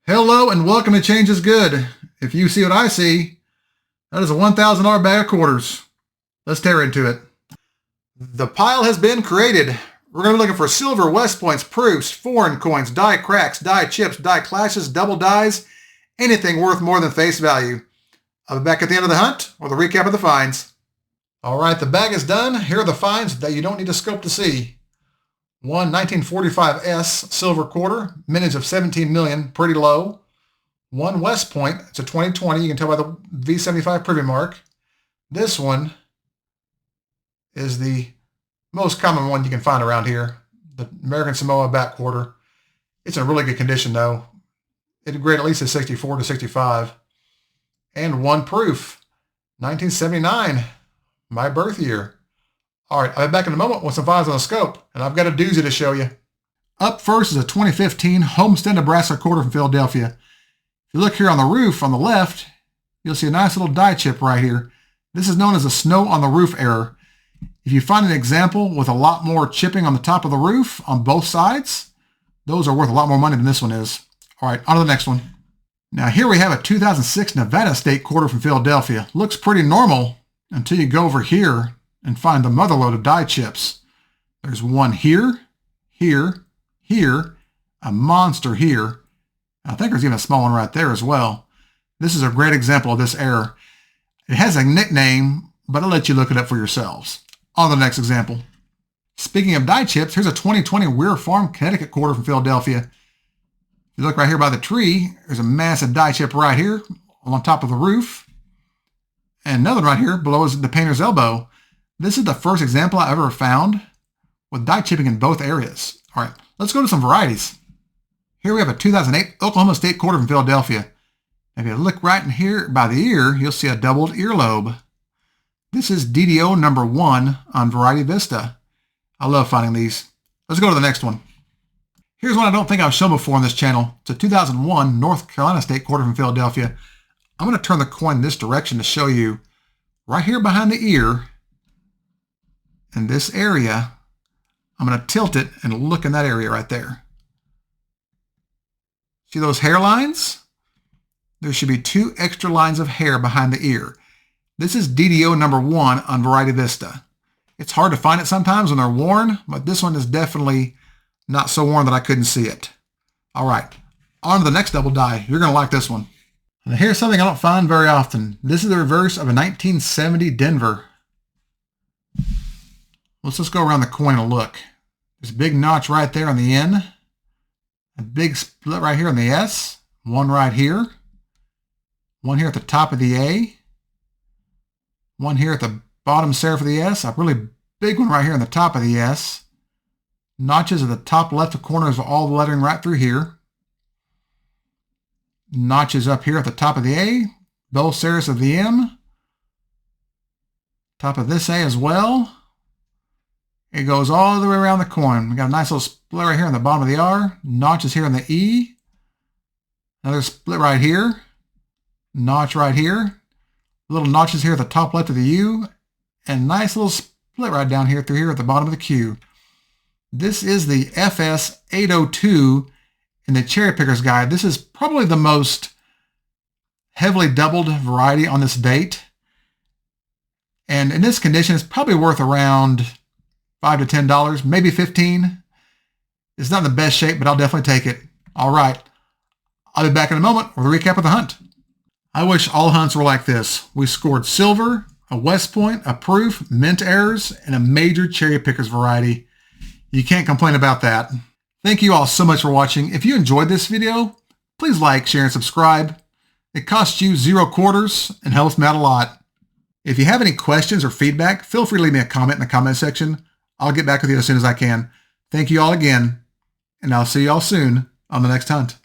Hello and welcome to Change is Good. If you see what I see, that is a $1,000 bag of quarters. Let's tear into it. The pile has been created. We're going to be looking for silver, West Points, proofs, foreign coins, die cracks, die chips, die clashes, double dies, anything worth more than face value. I'll be back at the end of the hunt with a recap of the finds. All right, the bag is done. Here are the finds that you don't need to scope to see. One 1945S silver quarter, mintage of 17 million, pretty low. One West Point, it's a 2020, you can tell by the V75 privy mark. This one is the most common one you can find around here, the American Samoa back quarter. It's in really good condition though. It'd grade at least a 64 to 65. And one proof, 1979, my birth year. All right, I'll be back in a moment with some finds on the scope, and I've got a doozy to show you. Up first is a 2015 Homestead, Nebraska quarter from Philadelphia. If you look here on the roof on the left, you'll see a nice little die chip right here. This is known as a snow on the roof error. If you find an example with a lot more chipping on the top of the roof on both sides, those are worth a lot more money than this one is. All right, on to the next one. Now here we have a 2006 Nevada State quarter from Philadelphia. Looks pretty normal until you go over here and find the motherload of die chips. There's one here, here, here, a monster here. I think there's even a small one right there as well. This is a great example of this error. It has a nickname, but I'll let you look it up for yourselves. On to the next example. Speaking of die chips, here's a 2020 Weir Farm, Connecticut quarter from Philadelphia. If you look right here by the tree, there's a massive die chip right here on top of the roof. And another one right here below is the painter's elbow. This is the first example I ever found with die chipping in both areas. All right, let's go to some varieties. Here we have a 2008 Oklahoma State quarter from Philadelphia. If you look right in here by the ear, you'll see a doubled earlobe. This is DDO number 1 on Variety Vista. I love finding these. Let's go to the next one. Here's one I don't think I've shown before on this channel. It's a 2001 North Carolina State quarter from Philadelphia. I'm going to turn the coin this direction to show you right here behind the ear. In this area, I'm going to tilt it and look in that area right there. See those hairlines? There should be 2 extra lines of hair behind the ear. This is DDO number 1 on Variety Vista. It's hard to find it sometimes when they're worn, but this one is definitely not so worn that I couldn't see it. All right, on to the next double die. You're going to like this one. Now here's something I don't find very often. This is the reverse of a 1970 Denver. Let's just go around the coin and look. There's a big notch right there on the N. A big split right here on the S. One right here. One here at the top of the A. One here at the bottom serif of the S. A really big one right here on the top of the S. Notches at the top left corners of all the lettering right through here. Notches up here at the top of the A. Both serifs of the M. Top of this A as well. It goes all the way around the coin. We got a nice little split right here on the bottom of the R. Notches here on the E. Another split right here. Notch right here. Little notches here at the top left of the U. And nice little split right down here through here at the bottom of the Q. This is the FS-802 in the Cherry Picker's Guide. This is probably the most heavily doubled variety on this date. And in this condition, it's probably worth around $5 to $10, maybe $15. It's not in the best shape, but I'll definitely take it. All right. I'll be back in a moment with a recap of the hunt. I wish all hunts were like this. We scored silver, a West Point, a proof, mint errors, and a major cherry pickers variety. You can't complain about that. Thank you all so much for watching. If you enjoyed this video, please like, share, and subscribe. It costs you 0 quarters and helps me out a lot. If you have any questions or feedback, feel free to leave me a comment in the comment section. I'll get back with you as soon as I can. Thank you all again, and I'll see you all soon on the next hunt.